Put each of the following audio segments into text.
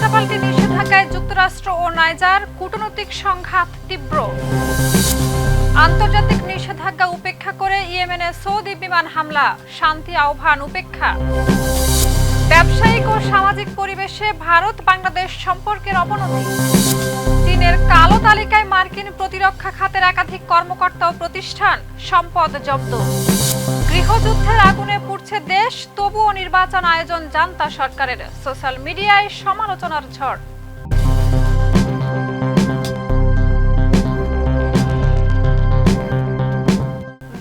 পাল্টাপাল্টি নিষেধাজ্ঞায় যুক্তরাষ্ট্র ও নাইজার কূটনৈতিক সংঘাত তীব্র। আন্তর্জাতিক নিষেধাজ্ঞা উপেক্ষা করে ইয়েমেনে সৌদি বিমান হামলা, শান্তি আহ্বান উপেক্ষা। ব্যবসায়িক ও সামাজিক পরিবেশে ভারত বাংলাদেশ সম্পর্কের অবনতি। চীনের কালো তালিকায় মার্কিন প্রতিরক্ষা খাতের একাধিক কর্মকর্তা ও প্রতিষ্ঠান, সম্পদ জব্দ। গৃহযুদ্ধের আগুনে পুড়ছে দেশ, তবুও নির্বাচন আয়োজন জান্তা সরকারের। সোশ্যাল মিডিয়ায় সমালোচনার ঝড়।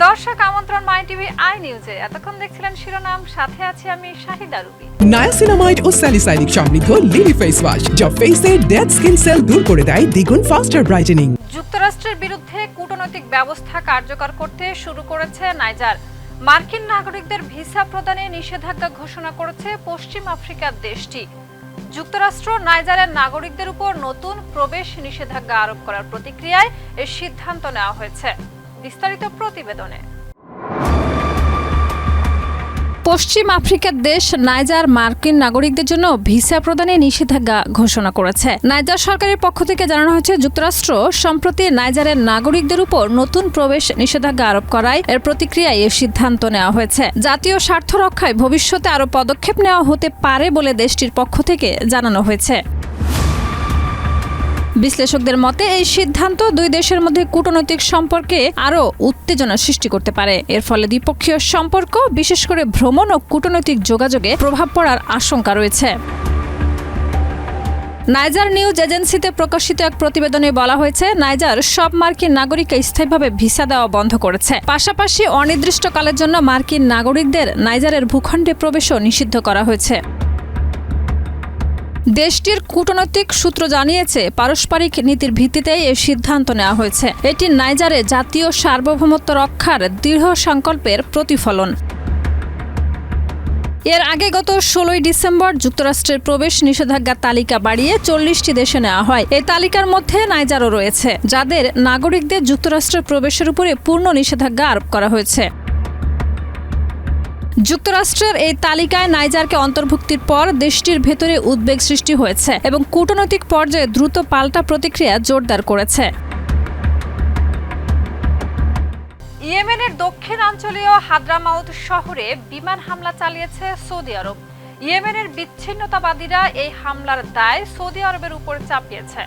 দর্শক আমন্ত্রণ মাই টিভি আই নিউজে। এতক্ষণ দেখছিলেন শিরোনাম, সাথে আছি আমি শাহিদা রুবি। নায়াসিনামাইড ও স্যালিসাইলিক সমৃদ্ধ লিলি ফেস ওয়াশ যা ফেসের ডেড স্কিন সেল দূর করে দেয় দ্বিগুণ ফাস্টার ব্রাইটেনিং। যুক্তরাষ্ট্রের বিরুদ্ধে কূটনৈতিক ব্যবস্থা কার্যকর করতে শুরু করেছে নাইজার। মার্কিন নাগরিকদের ভিসা প্রদানে নিষেধাজ্ঞা ঘোষণা করেছে পশ্চিম আফ্রিকার দেশটি। যুক্তরাষ্ট্র নাইজারের নাগরিকদের উপর নতুন প্রবেশ নিষেধাজ্ঞা আরোপ করার প্রতিক্রিয়ায় এই সিদ্ধান্ত নেওয়া হয়েছে। বিস্তারিত প্রতিবেদনে। পশ্চিম আফ্রিকার দেশ নাইজার মার্কিন নাগরিকদের জন্য ভিসা প্রদানে নিষেধাজ্ঞা ঘোষণা করেছে। নাইজার সরকারের পক্ষ থেকে জানানো হয়েছে, যুক্তরাষ্ট্র সম্প্রতি নাইজারের নাগরিকদের উপর নতুন প্রবেশ নিষেধাজ্ঞা আরোপ করায় এর প্রতিক্রিয়ায় এই সিদ্ধান্ত নেওয়া হয়েছে। জাতীয় স্বার্থ রক্ষায় ভবিষ্যতে আরও পদক্ষেপ নেওয়া হতে পারে বলে দেশটির পক্ষ থেকে জানানো হয়েছে। বিশ্লেষকদের মতে এই সিদ্ধান্ত দুই দেশের মধ্যে কূটনৈতিক সম্পর্কে আরও উত্তেজনা সৃষ্টি করতে পারে। এর ফলে দ্বিপক্ষীয় সম্পর্ক, বিশেষ করে ভ্রমণ ও কূটনৈতিক যোগাযোগে প্রভাব পড়ার আশঙ্কা রয়েছে। নাইজার নিউজ এজেন্সিতে প্রকাশিত এক প্রতিবেদনে বলা হয়েছে, নাইজার সব মার্কিন নাগরিককে স্থায়ীভাবে ভিসা দেওয়া বন্ধ করেছে। পাশাপাশি অনির্দিষ্টকালের জন্য মার্কিন নাগরিকদের নাইজারের ভূখণ্ডে প্রবেশও নিষিদ্ধ করা হয়েছে। দেশটির কূটনৈতিক সূত্র জানিয়েছে, পারস্পরিক নীতির ভিত্তিতেই এই সিদ্ধান্ত নেওয়া হয়েছে। এটি নাইজারে জাতীয় সার্বভৌমত্ব রক্ষার দৃঢ় সংকল্পের প্রতিফলন। এর আগে গত 16 ডিসেম্বর যুক্তরাষ্ট্রের প্রবেশ নিষেধাজ্ঞার তালিকা বাড়িয়ে 40টি দেশে নেওয়া হয়। এই তালিকার মধ্যে নাইজারও রয়েছে, যাদের নাগরিকদের যুক্তরাষ্ট্রের প্রবেশের উপরে পূর্ণ নিষেধাজ্ঞা আরোপ করা হয়েছে। যুক্তরাষ্ট্রের এই তালিকায় নাইজারকে অন্তর্ভুক্তির পর দেশটির ভেতরে উদ্বেগ সৃষ্টি হয়েছে এবং কূটনৈতিক পর্যায়ে দ্রুত পাল্টা প্রতিক্রিয়া জোরদার করেছে। ইয়েমেনের দক্ষিণাঞ্চলীয় হাদ্রামাউত শহরে বিমান হামলা চালিয়েছে সৌদি আরব। ইয়েমেনের বিচ্ছিন্নতাবাদীরা এই হামলার দায় সৌদি আরবের উপর চাপিয়েছে।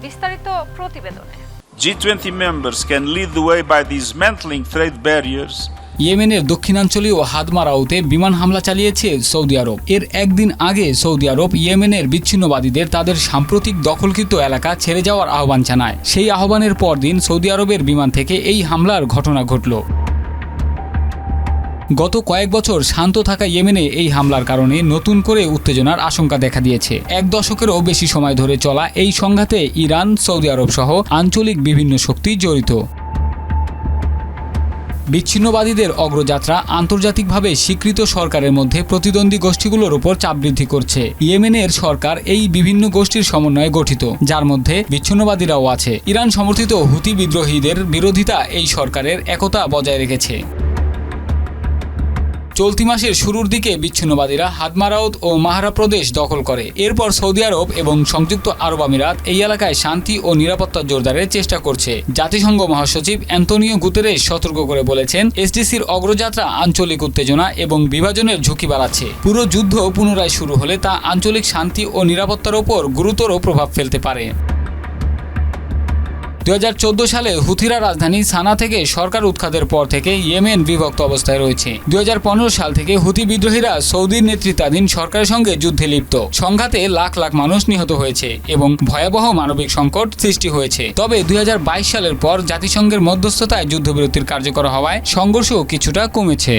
বিস্তারিত প্রতিবেদনে। G20 members can lead the way by dismantling trade barriers. ইয়েমেনের দক্ষিণাঞ্চলীয় হাদমারাউতে বিমান হামলা চালিয়েছে সৌদি আরব। এর একদিন আগে সৌদি আরব ইয়েমেনের বিচ্ছিন্নবাদীদের তাদের সাম্প্রতিক দখলকৃত এলাকা ছেড়ে যাওয়ার আহ্বান জানায়। সেই আহ্বানের পরদিন সৌদি আরবের বিমান থেকে এই হামলার ঘটনা ঘটল। গত কয়েক বছর শান্ত থাকা ইয়েমেনে এই হামলার কারণে নতুন করে উত্তেজনার আশঙ্কা দেখা দিয়েছে। এক দশকেরও বেশি সময় ধরে চলা এই সংঘাতে ইরান, সৌদি আরব সহ আঞ্চলিক বিভিন্ন শক্তি জড়িত। বিচ্ছিন্নবাদীদের অগ্রযাত্রা আন্তর্জাতিকভাবে স্বীকৃত সরকারের মধ্যে প্রতিদ্বন্দ্বী গোষ্ঠীগুলোর উপর চাপ বৃদ্ধি করছে। ইয়েমেনের সরকার এই বিভিন্ন গোষ্ঠীর সমন্বয়ে গঠিত, যার মধ্যে বিচ্ছিন্নবাদীরাও আছে। ইরান সমর্থিত হুতি বিদ্রোহীদের বিরোধিতা এই সরকারের একতা বজায় রেখেছে। চলতি মাসের শুরুর দিকে বিচ্ছিন্নবাদীরা হাদমারাউত ও মাহারা প্রদেশ দখল করে। এরপর সৌদি আরব এবং সংযুক্ত আরব আমিরাত এই এলাকায় শান্তি ও নিরাপত্তা জোরদারের চেষ্টা করছে। জাতিসংঘ মহাসচিব অ্যান্তোনিও গুতেরেস সতর্ক করে বলেছেন, এসডিসির অগ্রযাত্রা আঞ্চলিক উত্তেজনা এবং বিভাজনের ঝুঁকি বাড়াচ্ছে। পুরো যুদ্ধ পুনরায় শুরু হলে তা আঞ্চলিক শান্তি ও নিরাপত্তার ওপর গুরুতর প্রভাব ফেলতে পারে। 2014 সালে হুথিরা রাজধানী সানা থেকে সরকার উৎখাতের পর থেকে ইয়েমেন বিভক্ত অবস্থায় রয়েছে। 2015 সাল থেকে হুথি বিদ্রোহীরা সৌদির নেতৃত্বাধীন সরকারের সঙ্গে যুদ্ধে লিপ্ত। সংঘাতে লাখ লাখ মানুষ নিহত হয়েছে এবং ভয়াবহ মানবিক সংকট সৃষ্টি হয়েছে। তবে 2022 সালের পর জাতিসংঘের মধ্যস্থতায় যুদ্ধবিরতির কার্যকর হওয়ায় সংঘর্ষ কিছুটা কমেছে।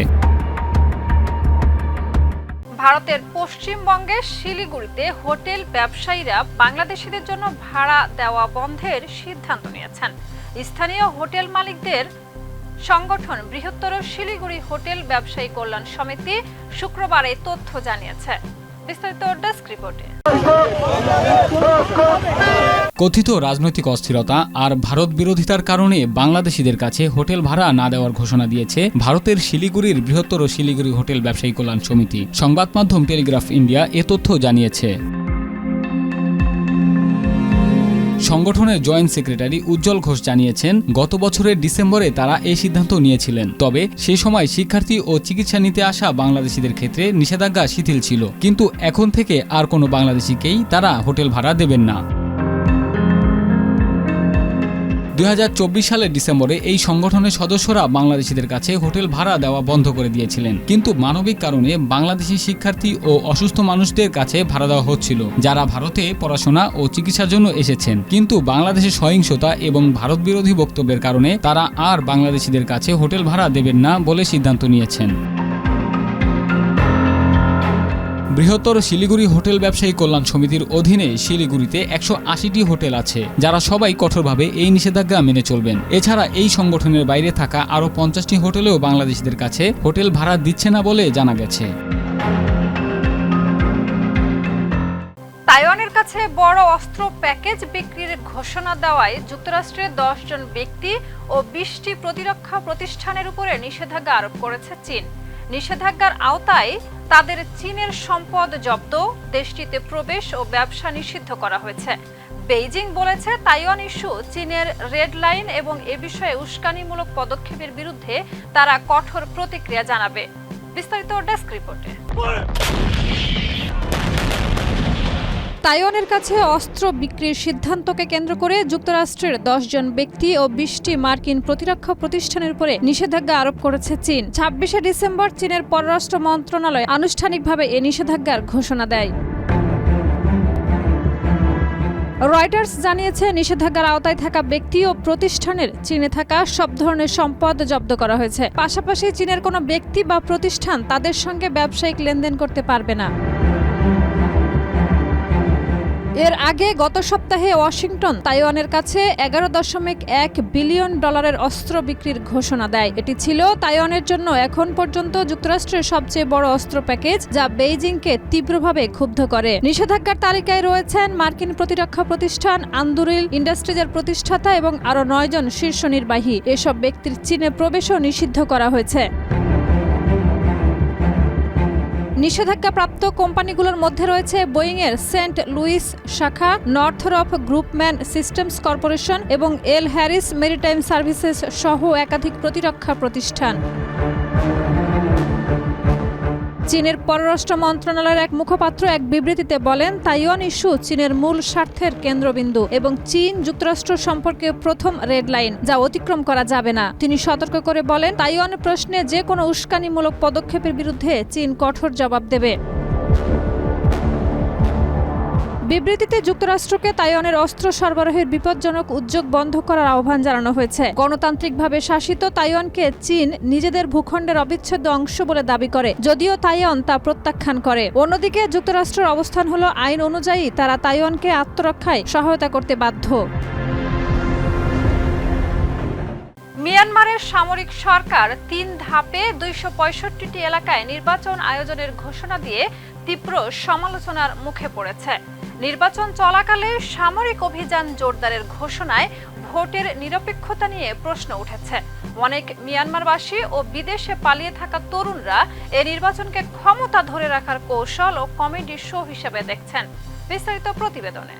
ভারতের পশ্চিমবঙ্গের শিলিগুড়িতে হোটেল ব্যবসায়ীরা বাংলাদেশিদের জন্য ভাড়া দেওয়া বন্ধের সিদ্ধান্ত নিয়েছেন। স্থানীয় হোটেল মালিকদের সংগঠন বৃহত্তর শিলিগুড়ি হোটেল ব্যবসায়ী কল্যাণ সমিতি শুক্রবার এই তথ্য জানিয়েছে। বিস্তারিত ডেস্ক রিপোর্টে। কথিত রাজনৈতিক অস্থিরতা আর ভারত বিরোধিতার কারণে বাংলাদেশিদের কাছে হোটেল ভাড়া না দেওয়ার ঘোষণা দিয়েছে ভারতের শিলিগুড়ির বৃহত্তর শিলিগুড়ি হোটেল ব্যবসায়ী কল্যাণ সমিতি। সংবাদ মাধ্যম টেলিগ্রাফ ইন্ডিয়া এ তথ্য জানিয়েছে। সংগঠনের জয়েন্ট সেক্রেটারি উজ্জ্বল ঘোষ জানিয়েছেন, গত বছরের ডিসেম্বরে তারা এই সিদ্ধান্ত নিয়েছিলেন। তবে সেই সময় শিক্ষার্থী ও চিকিৎসা নিতে আসা বাংলাদেশিদের ক্ষেত্রে নিষেধাজ্ঞা শিথিল ছিল, কিন্তু এখন থেকে আর কোনো বাংলাদেশিকেই তারা হোটেল ভাড়া দেবেন না। 2024 সালের ডিসেম্বরে এই সংগঠনের সদস্যরা বাংলাদেশিদের কাছে হোটেল ভাড়া দেওয়া বন্ধ করে দিয়েছিলেন, কিন্তু মানবিক কারণে বাংলাদেশি শিক্ষার্থী ও অসুস্থ মানুষদের কাছে ভাড়া দেওয়া হচ্ছিল, যারা ভারতে পড়াশোনা ও চিকিৎসার জন্য এসেছেন। কিন্তু বাংলাদেশের সহিংসতা এবং ভারত বিরোধী বক্তব্যের কারণে তারা আর বাংলাদেশিদের কাছে হোটেল ভাড়া দেবেন না বলে সিদ্ধান্ত নিয়েছেন। বৃহত্তর শিলিগুড়ি হোটেল ব্যবসায়ী কল্যাণ সমিতির অধীনে শিলিগুড়িতে 180টি হোটেল আছে, যারা সবাই কঠোরভাবে এই নিষেধাজ্ঞা মেনে চলবেন। এছাড়া এই সংগঠনের বাইরে থাকা আরও 50টি হোটেলেও বাংলাদেশিদের কাছে হোটেল ভাড়া দিচ্ছে না বলে জানা গেছে। তাইওয়ানের কাছে বড় অস্ত্র প্যাকেজ বিক্রির ঘোষণা দেওয়ায় যুক্তরাষ্ট্রের 10 জন ব্যক্তি ও 20টি প্রতিরক্ষা প্রতিষ্ঠানের উপরে নিষেধাজ্ঞা আরোপ করেছে চীন। নিষেধাজ্ঞার আওতায় তাদের চীনের সম্পদ জব্দ, দেশটিতে প্রবেশ ও ব্যবসা নিষিদ্ধ করা হয়েছে। বেইজিং বলেছে, তাইওয়ান ইস্যু চীনের রেড লাইন এবং এ বিষয়ে উস্কানিমূলক পদক্ষেপের বিরুদ্ধে তারা কঠোর প্রতিক্রিয়া জানাবে। বিস্তারিত ডেস্ক রিপোর্টে। তাইওয়ানের কাছে অস্ত্র বিক্রির সিদ্ধান্তকে কেন্দ্র করে যুক্তরাষ্ট্রের 10 জন ব্যক্তি ও 20টি মার্কিন প্রতিরক্ষা প্রতিষ্ঠানের উপরে নিষেধাজ্ঞা আরোপ করেছে চীন। 26শে ডিসেম্বর চীনের পররাষ্ট্র মন্ত্রণালয় আনুষ্ঠানিকভাবে এই নিষেধাজ্ঞার ঘোষণা দেয়। রয়টার্স জানিয়েছে, নিষেধাজ্ঞার আওতায় থাকা ব্যক্তি ও প্রতিষ্ঠানের চীনে থাকা সব ধরনের সম্পদ জব্দ করা হয়েছে। পাশাপাশি চীনের কোনো ব্যক্তি বা প্রতিষ্ঠান তাদের সঙ্গে ব্যবসায়িক লেনদেন করতে পারবে না। এর আগে গত সপ্তাহে ওয়াশিংটন তাইওয়ানের কাছে $11.1 বিলিয়ন অস্ত্র বিক্রির ঘোষণা দেয়। এটি ছিল তাইওয়ানের জন্য এখন পর্যন্ত যুক্তরাষ্ট্রের সবচেয়ে বড় অস্ত্র প্যাকেজ, যা বেইজিংকে তীব্রভাবে ক্ষুব্ধ করে। নিষেধাজ্ঞার তালিকায় রয়েছেন মার্কিন প্রতিরক্ষা প্রতিষ্ঠান আন্দুরিল ইন্ডাস্ট্রিজের প্রতিষ্ঠাতা এবং আরও 9 জন শীর্ষ নির্বাহী। এসব ব্যক্তির চীনে প্রবেশও নিষিদ্ধ করা হয়েছে। নিষেধাজ্ঞাপ্রাপ্ত কোম্পানিগুলোর মধ্যে রয়েছে বোয়িংয়ের সেন্ট লুইস শাখা, নর্থরপ গ্রুপম্যান সিস্টেমস কর্পোরেশন এবং এল হ্যারিস মেরিটাইম সার্ভিসেস সহ একাধিক প্রতিরক্ষা প্রতিষ্ঠান। চীনের পররাষ্ট্র মন্ত্রণালয়ের এক মুখপাত্র এক বিবৃতিতে বলেন, তাইওয়ান ইস্যু চীনের মূল স্বার্থের কেন্দ্রবিন্দু এবং চীন যুক্তরাষ্ট্র সম্পর্কে প্রথম রেড লাইন, যা অতিক্রম করা যাবে না। তিনি সতর্ক করে বলেন, তাইওয়ান প্রশ্নে যে কোনো উস্কানিমূলক পদক্ষেপের বিরুদ্ধে চীন কঠোর জবাব দেবে। বিবৃতিতে যুক্তরাষ্ট্রকে তাইওয়ানের অস্ত্র সরবরাহের বিপজ্জনক উদ্যোগ বন্ধ করার আহ্বান জানানো হয়েছে। গণতান্ত্রিকভাবে শাসিত তাইওয়ানকে চীন নিজেদের ভূখণ্ডের অবিচ্ছেদ্য অংশ বলে দাবি করে, যদিও তাইওয়ান তা প্রত্যাখ্যান করে। অন্যদিকে যুক্তরাষ্ট্রের অবস্থান হলো, আইন অনুযায়ী তারা তাইওয়ানকে আত্মরক্ষায় সহায়তা করতে বাধ্য। মিয়ানমারের সামরিক সরকার 3 ধাপে 265টি এলাকায় নির্বাচন আয়োজনের ঘোষণা দিয়ে তীব্র সমালোচনার মুখে পড়েছে। নির্বাচন চলাকালে সামরিক অভিযান জোরদারের ঘোষণায় ভোটের নিরপেক্ষতা নিয়ে প্রশ্ন উঠেছে। অনেক মিয়ানমারবাসী ও বিদেশে পালিয়ে থাকা তরুণরা এই নির্বাচনকে ক্ষমতা ধরে রাখার কৌশল ও কমেডি শো হিসেবে দেখছেন। বিস্তারিত প্রতিবেদনে।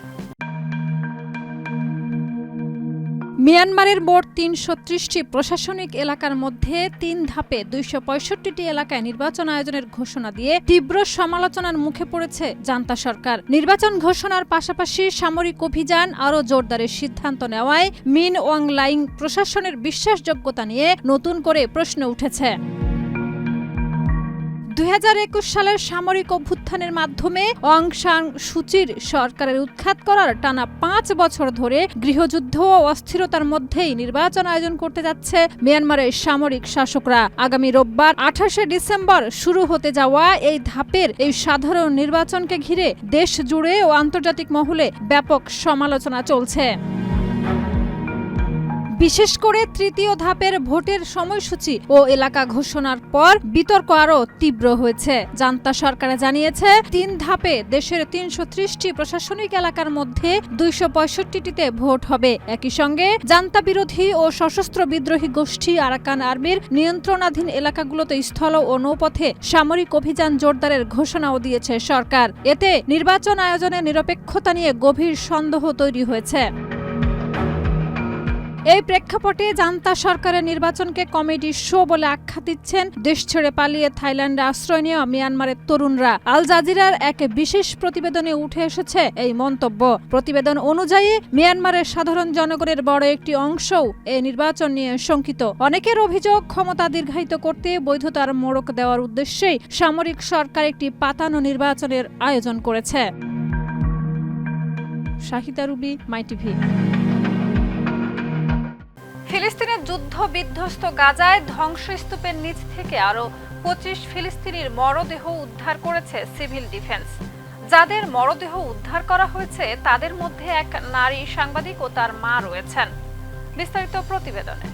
মিয়ানমারের মোট 330টি প্রশাসনিক এলাকার মধ্যে 3 ধাপে 265টি এলাকায় নির্বাচন আয়োজনের ঘোষণা দিয়ে তীব্র সমালোচনার মুখে পড়েছে জান্তা সরকার। নির্বাচন ঘোষণার পাশাপাশি সামরিক অভিযান আরও জোরদারের সিদ্ধান্ত নেওয়ায় মিন ওয়াং লাইং প্রশাসনের বিশ্বাসযোগ্যতা নিয়ে নতুন করে প্রশ্ন উঠেছে। 2021 সালের সামরিক অভ্যুত্থানের মাধ্যমে অং সান সুচির সরকারের উৎখাত করার টানা 5 বছর ধরে গৃহযুদ্ধ ও অস্থিরতার মধ্যেই নির্বাচন আয়োজন করতে যাচ্ছে মিয়ানমারের সামরিক শাসকরা। আগামী রোববার 28শে ডিসেম্বর শুরু হতে যাওয়া এই ধাপের এই সাধারণ নির্বাচনকে ঘিরে দেশ জুড়ে ও আন্তর্জাতিক মহলে ব্যাপক সমালোচনা চলছে। বিশেষ করে তৃতীয় ধাপের ভোটের সময়সূচি ও এলাকা ঘোষণার পর বিতর্ক আরও তীব্র হয়েছে। জান্তা সরকার জানিয়েছে, 3 ধাপে দেশের 330টি প্রশাসনিক এলাকার মধ্যে 265টিতে ভোট হবে। একই সঙ্গে জান্তা বিরোধী ও সশস্ত্র বিদ্রোহী গোষ্ঠী আরাকান আর্মির নিয়ন্ত্রণাধীন এলাকাগুলোতে স্থল ও নৌপথে সামরিক অভিযান জোরদারের ঘোষণাও দিয়েছে সরকার। এতে নির্বাচন আয়োজনে নিরপেক্ষতা নিয়ে গভীর সন্দেহ তৈরি হয়েছে। এই প্রেক্ষাপটে জান্তা সরকারের নির্বাচনকে কমেডি শো বলে আখ্যা দিচ্ছেন দেশ ছেড়ে পালিয়ে থাইল্যান্ডে আশ্রয় নিয়ে মিয়ানমারের তরুণরা। আল জাজিরার এক বিশেষ প্রতিবেদনে উঠে এসেছে এই মন্তব্য। প্রতিবেদন অনুযায়ী মিয়ানমারের সাধারণ জনগণের বড় একটি অংশও এই নির্বাচন নিয়ে শঙ্কিত। অনেকের অভিযোগ ক্ষমতা দীর্ঘায়িত করতে বৈধতার মোড়ক দেওয়ার উদ্দেশ্যেই সামরিক সরকার একটি পাতানো নির্বাচনের আয়োজন করেছে। শাহিদা রুবি, মাই টিভি। ফিলিস্তিনের যুদ্ধ বিধ্বস্ত গাজায় ধ্বংসস্তূপের নিচ থেকে আরো 25 ফিলিস্তিনির মরদেহ উদ্ধার করেছে সিভিল ডিফেন্স। যাদের মরদেহ উদ্ধার করা হয়েছে তাদের মধ্যে এক নারী সাংবাদিক ও তার মা রয়েছেন। বিস্তারিত প্রতিবেদনে।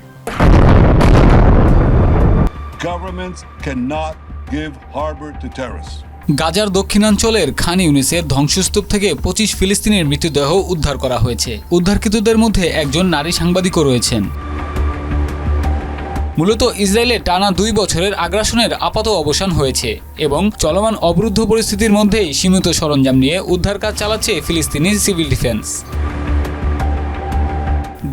Governments cannot give harbor to terrorists. গাজার দক্ষিণাঞ্চলের খান ইউনিসের ধ্বংসস্তূপ থেকে 25 ফিলিস্তিনের মৃতদেহ উদ্ধার করা হয়েছে। উদ্ধারকৃতদের মধ্যে একজন নারী সাংবাদিকও রয়েছেন। মূলত ইসরায়েলের টানা 2 বছরের আগ্রাসনের আপাত অবসান হয়েছে এবং চলমান অবরুদ্ধ পরিস্থিতির মধ্যেই সীমিত সরঞ্জাম নিয়ে উদ্ধার কাজ চালাচ্ছে ফিলিস্তিনি সিভিল ডিফেন্স।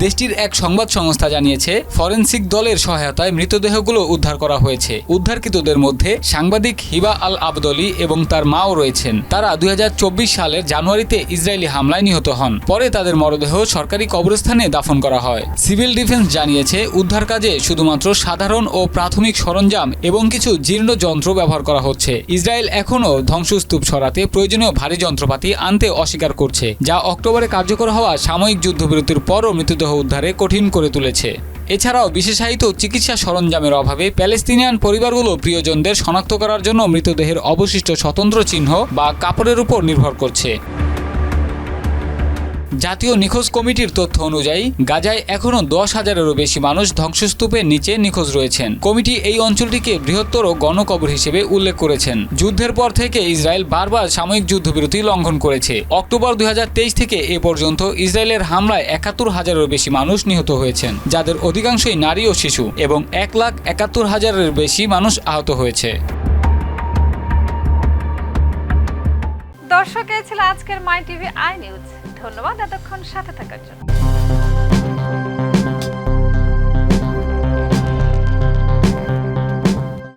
দেশটির এক সংবাদ সংস্থা জানিয়েছে, ফরেনসিক দলের সহায়তায় মৃতদেহগুলো উদ্ধার করা হয়েছে। উদ্ধারকৃতদের মধ্যে সাংবাদিক হিবা আল আবদলি এবং তার মাও রয়েছেন। তারা 2024 সালের জানুয়ারিতে ইসরায়েলি হামলায় নিহত হন। পরে তাদের মরদেহ সরকারি কবরস্থানে দাফন করা হয়। সিভিল ডিফেন্স জানিয়েছে, উদ্ধার কাজে শুধুমাত্র সাধারণ ও প্রাথমিক সরঞ্জাম এবং কিছু জীর্ণ যন্ত্র ব্যবহার করা হচ্ছে। ইসরায়েল এখনও ধ্বংসস্তূপ সরাতে প্রয়োজনীয় ভারী যন্ত্রপাতি আনতে অস্বীকার করছে, যা অক্টোবরে কার্যকর হওয়া সাময়িক যুদ্ধবিরতির পরও মৃতদেহ উদ্ধারে কঠিন করে তুলেছে। এছাড়াও বিশেষায়িত চিকিৎসা সরঞ্জামের অভাবে প্যালেস্তিনিয়ান পরিবারগুলো প্রিয়জনদের শনাক্ত করার জন্য মৃতদেহের অবশিষ্ট স্বতন্ত্র চিহ্ন বা কাপড়ের উপর নির্ভর করছে। জাতীয় নিখোঁজ কমিটির তথ্য অনুযায়ী গাজায় এখনও 10,000-এরও বেশি মানুষ ধ্বংসস্তূপের নিচে নিখোঁজ রয়েছেন। কমিটি এই অঞ্চলটিকে বৃহত্তর গণকবর হিসেবে উল্লেখ করেছেন। যুদ্ধের পর থেকে ইসরায়েল বারবার সাময়িক যুদ্ধবিরতি লঙ্ঘন করেছে। অক্টোবর 2023 থেকে এ পর্যন্ত ইসরায়েলের হামলায় 71,000-এরও বেশি মানুষ নিহত হয়েছেন, যাদের অধিকাংশই নারী ও শিশু, এবং 1,71,000-এর বেশি মানুষ আহত হয়েছে। দর্শক, এই ছিল আজকের মাই টিভি আই নিউজ। ধন্যবাদ এতক্ষণ সাথে থাকার জন্য।